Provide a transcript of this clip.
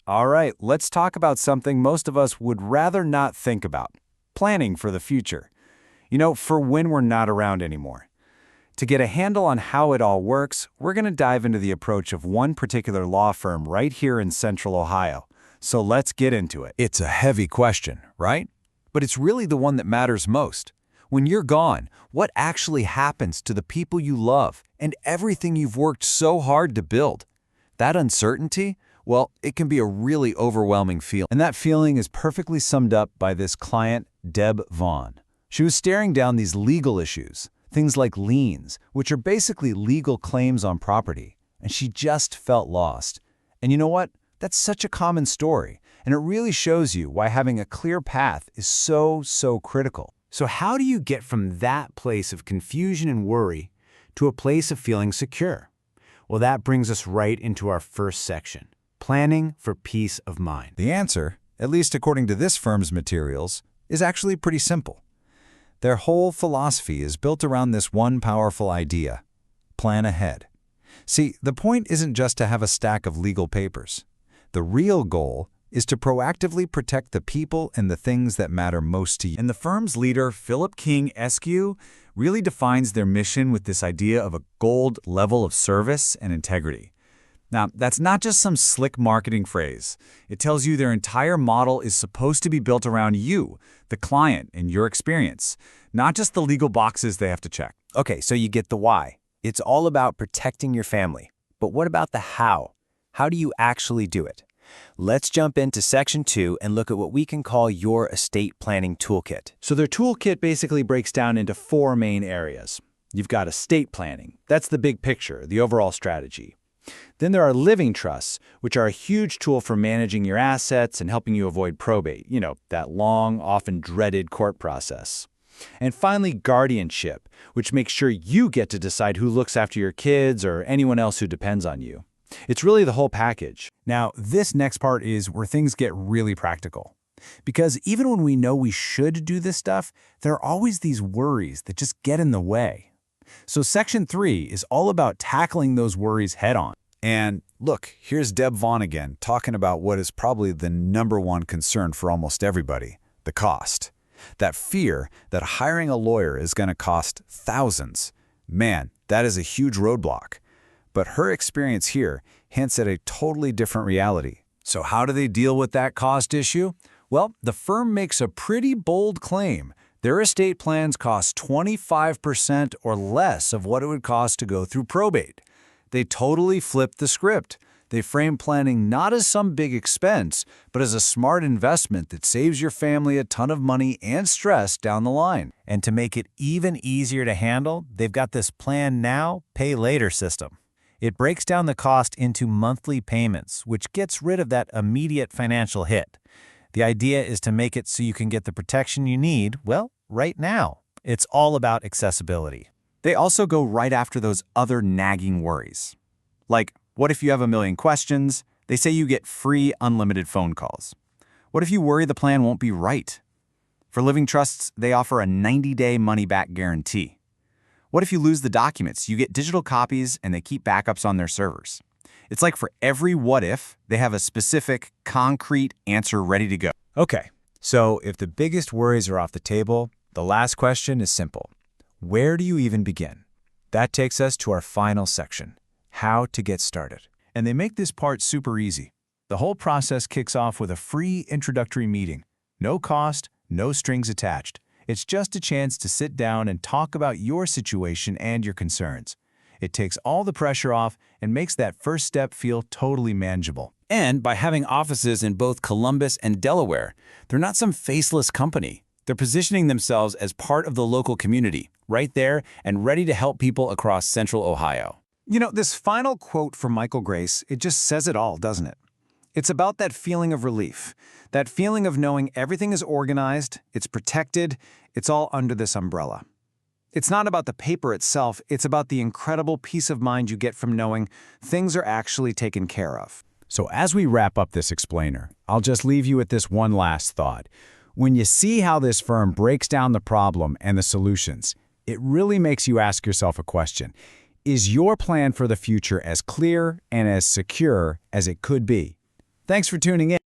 All right, let's talk about something most of us would rather not think about: planning for the future. For when we're not around anymore. To get a handle on how it all works, we're going to dive into the approach of one particular law firm right here in Central Ohio. So let's get into it. It's a heavy question, right? But it's really the one that matters most. When you're gone, what actually happens to the people you love and everything you've worked so hard to build? That uncertainty? Well, it can be a really overwhelming feeling. And that feeling is perfectly summed up by this client, Deb Vaughn. She was staring down these legal issues, things like liens, which are basically legal claims on property, and she just felt lost. And you know what? That's such a common story, and it really shows you why having a clear path is so critical. So how do you get from that place of confusion and worry to a place of feeling secure? Well, that brings us right into our first section: planning for peace of mind. The answer, at least according to this firm's materials, is actually pretty simple. Their whole philosophy is built around this one powerful idea: plan ahead. See, the point isn't just to have a stack of legal papers. The real goal is to proactively protect the people and the things that matter most to you. And the firm's leader, Philip King, SQ, really defines their mission with this idea of a gold level of service and integrity. Now, that's not just some slick marketing phrase. It tells you their entire model is supposed to be built around you, the client, and your experience, not just the legal boxes they have to check. Okay, so you get the why. It's all about protecting your family. But what about the how? How do you actually do it? Let's jump into Section 2 and look at what we can call your estate planning toolkit. So their toolkit basically breaks down into 4 main areas. You've got estate planning. That's the big picture, the overall strategy. Then there are living trusts, which are a huge tool for managing your assets and helping you avoid probate, that long, often dreaded court process. And finally, guardianship, which makes sure you get to decide who looks after your kids or anyone else who depends on you. It's really the whole package. Now, this next part is where things get really practical. Because even when we know we should do this stuff, there are always these worries that just get in the way. So Section 3 is all about tackling those worries head-on. And look, here's Deb Vaughn again, talking about what is probably the #1 concern for almost everybody: the cost. That fear that hiring a lawyer is going to cost thousands. Man, that is a huge roadblock. But her experience here hints at a totally different reality. So how do they deal with that cost issue? Well, the firm makes a pretty bold claim. Their estate plans cost 25% or less of what it would cost to go through probate. They totally flip the script. They frame planning not as some big expense, but as a smart investment that saves your family a ton of money and stress down the line. And to make it even easier to handle, they've got this plan now, pay later system. It breaks down the cost into monthly payments, which gets rid of that immediate financial hit. The idea is to make it so you can get the protection you need, well, right now. It's all about accessibility. They also go right after those other nagging worries. Like, what if you have a million questions? They say you get free unlimited phone calls. What if you worry the plan won't be right? For living trusts, they offer a 90-day money-back guarantee. What if you lose the documents? You get digital copies and they keep backups on their servers. It's like for every what if, they have a specific, concrete answer ready to go. Okay, so if the biggest worries are off the table, the last question is simple. Where do you even begin? That takes us to our final section: how to get started. And they make this part super easy. The whole process kicks off with a free introductory meeting. No cost, no strings attached. It's just a chance to sit down and talk about your situation and your concerns. It takes all the pressure off and makes that first step feel totally manageable. And by having offices in both Columbus and Delaware, they're not some faceless company. They're positioning themselves as part of the local community, right there and ready to help people across Central Ohio. This final quote from Michael Grace, it just says it all, doesn't it? It's about that feeling of relief, that feeling of knowing everything is organized, it's protected, it's all under this umbrella. It's not about the paper itself, it's about the incredible peace of mind you get from knowing things are actually taken care of. So as we wrap up this explainer, I'll just leave you with this one last thought. When you see how this firm breaks down the problem and the solutions, it really makes you ask yourself a question. Is your plan for the future as clear and as secure as it could be? Thanks for tuning in.